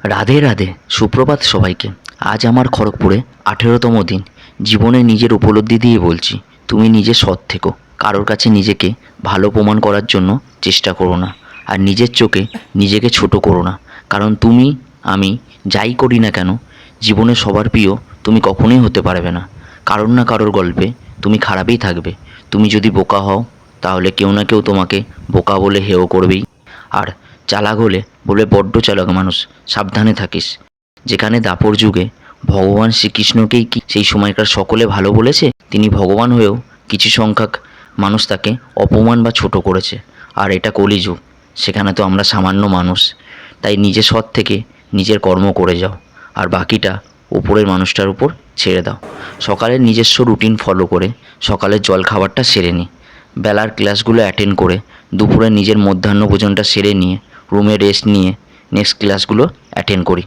রাধে রাধে, সুপ্রভাত সবাইকে। আজ আমার খড়গপুরে 18তম দিন। জীবনে নিজের উপলব্ধি দিয়ে বলছি, তুমি নিজে সৎ থেকো। কারোর কাছে নিজেকে ভালো প্রমাণ করার জন্য চেষ্টা করো না। আর নিজের চোখে নিজেকে ছোট করো না। কারণ তুমি, আমি যাই করি না কেন, জীবনে সবার প্রিয় তুমি কখনোই হতে পারবে না। কারোর না কারোর গল্পে তুমি খারাপই থাকবে। তুমি যদি বোকা হও, তাহলে কেউ না কেউ তোমাকে বোকা বলে হেয় করবেই। আর চালাক হলে বলে বড্ড চালাক মানুষ, সাবধানে থাকিস। যেখানে দাপর যুগে ভগবান শ্রীকৃষ্ণকেই কি সেই সময়কার সকলে ভালো বলেছে, তিনি ভগবান হয়েও কিছু সংখ্যক মানুষ তাকে অপমান বা ছোট করেছে। আর এটা কলিযুগ, সেখানে তো আমরা সামান্য মানুষ। তাই নিজে সৎ থেকে নিজের কর্ম করে যাও, আর বাকিটা উপরের মানুষটার উপর ছেড়ে দাও। সকালে নিজস্ব রুটিন ফলো করে সকালের জল খাবারটা সেরে নিই। বেলার ক্লাসগুলো অ্যাটেন্ড করে দুপুরে নিজের মধ্যাহ্ন ভোজনটা সেরে নিয়ে রুমে রেস্ট নিয়ে নেক্সট ক্লাসগুলো অ্যাটেন্ড করি।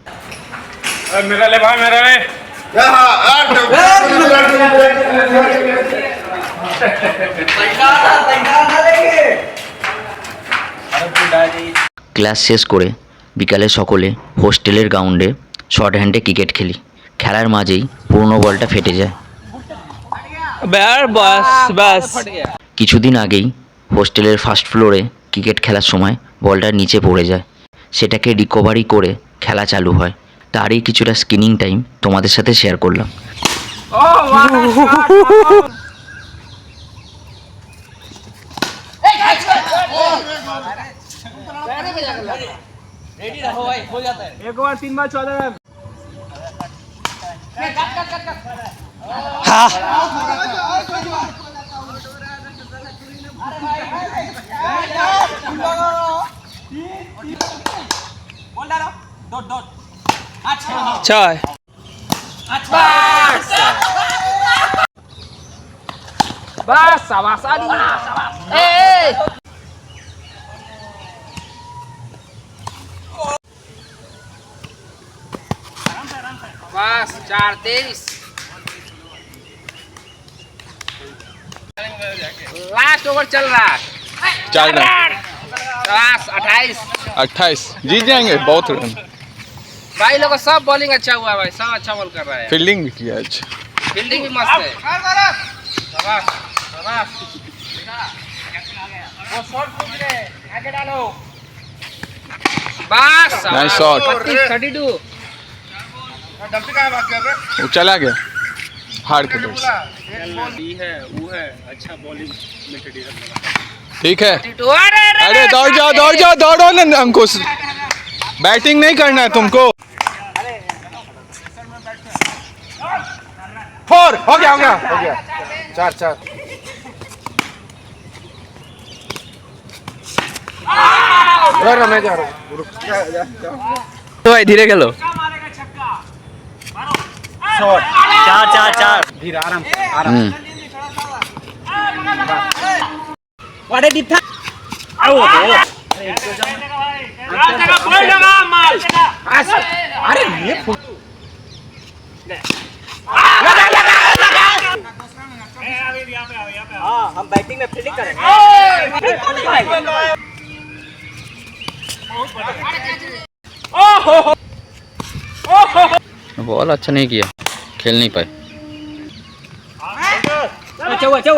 ক্লাস শেষ করে বিকালে সকলে হোস্টেলের গ্রাউন্ডে শর্ট হ্যান্ডে ক্রিকেট খেলি। খেলার মাঝেই পুরনো বলটা ফেটে যায়। কিছুদিন আগেই হোস্টেলের ফার্স্ট ফ্লোরে ক্রিকেট খেলার সময় বলটা নিচে পড়ে যায়। সেটাকে রিকভারি করে খেলা চালু হয়। তারই কিছুটা স্ক্রিনিং টাইম তোমাদের সাথে শেয়ার করলাম। एक बार 3 बार 14 रन। छह बस शाबाश आली। बस 4-23 लास्ट ओवर चल रहा है। 4 रन बस 28 28 जीत जाएंगे। बहुत रन। भाई लोग सब बॉलिंग अच्छा हुआ है भाई, सब अच्छा बॉल कर रहा है। फील्डिंग भी किया आज। फील्डिंग भी मस्त है। शाबाश शाबाश। वो शॉट पूछ रहे आगे डालो। बस Nice shot. 32 वो चला गया हार के बैट। अच्छा बॉलिंग ठीक है। अरे दौड़ जाओ दौड़ो ना अंकुश। बैटिंग नहीं करना है तुमको। फोर हो गया 4-4। मैं जा रहा हूँ। तो भाई धीरे खेलो। शॉट 4-4-4। धीरे आराम से। व्हाट ए डीप था। अरे ये हम बैटिंग में फील्डिंग करेंगे। बॉल अच्छा नहीं किया, खेल नहीं पाए। चौवा ये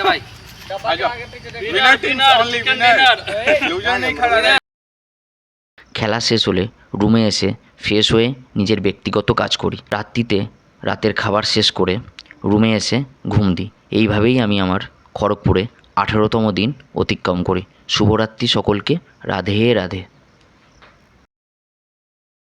भाई winner team only winner. Loser नहीं खड़ा है। খেলা শেষ হলে রুমে এসে ফ্রেশ হয়ে নিজের ব্যক্তিগত কাজ করি। রাতের খাবার শেষ করে রুমে এসে ঘুম দিই। এইভাবেই আমি আমার খড়গপুরে 18তম দিন অতিক্রম করি। শুভরাত্রি সকলকে। রাধে রাধে।